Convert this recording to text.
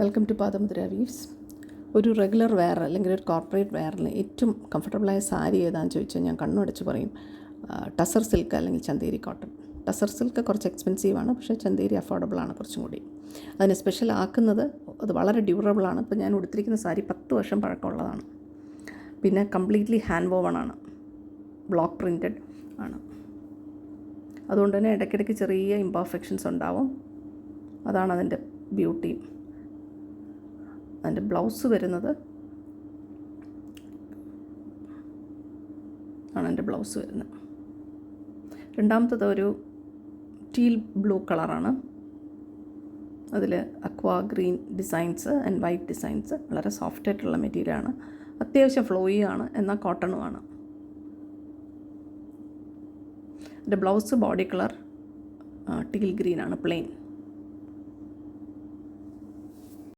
Welcome to Padamudra weaves. ഒരു regular wear അല്ലെങ്കിൽ ഒരു കോർപ്പറേറ്റ് വെയറിന് ഏറ്റവും കംഫർട്ടബിളായ സാരി ഏതാണെന്ന് ചോദിച്ചാൽ ഞാൻ കണ്ണുടച്ച് പറയും ടസർ സിൽക്ക് അല്ലെങ്കിൽ ചന്തേരി കോട്ടൺ. ടസർ സിൽക്ക് കുറച്ച് എക്സ്പെൻസീവാണ്, പക്ഷേ ചന്തേരി അഫോർഡബിളാണ് കുറച്ചും കൂടി. അതിനെ സ്പെഷ്യൽ ആക്കുന്നത് അത് വളരെ ഡ്യൂറബിളാണ്. ഇപ്പോൾ ഞാൻ ഉടുത്തിരിക്കുന്ന സാരി 10 വർഷം പഴക്കമുള്ളതാണ്. പിന്നെ കംപ്ലീറ്റ്ലി ഹാൻഡ് വോവൺ ആണ്, ബ്ലോക്ക് പ്രിൻറ്റഡ് ആണ്. അതുകൊണ്ട് തന്നെ ഇടയ്ക്കിടയ്ക്ക് ചെറിയ ഇംപെർഫെക്ഷൻസ് ഉണ്ടാവും. അതാണ് അതിൻ്റെ ബ്യൂട്ടി. അതിൻ്റെ ബ്ലൗസ് വരുന്നത് ആണ് എൻ്റെ ബ്ലൗസ് വരുന്നത്. രണ്ടാമത്തത് ഒരു ടീൽ ബ്ലൂ കളറാണ്. അതിൽ aqua green designs and white designs. വളരെ സോഫ്റ്റ് ആയിട്ടുള്ള മെറ്റീരിയലാണ്, അത്യാവശ്യം ഫ്ലോയി ആണ്, എന്നാൽ കോട്ടണുമാണ്. എൻ്റെ ബ്ലൗസ് ബോഡി കളർ ടീൽ ഗ്രീനാണ്, പ്ലെയിൻ.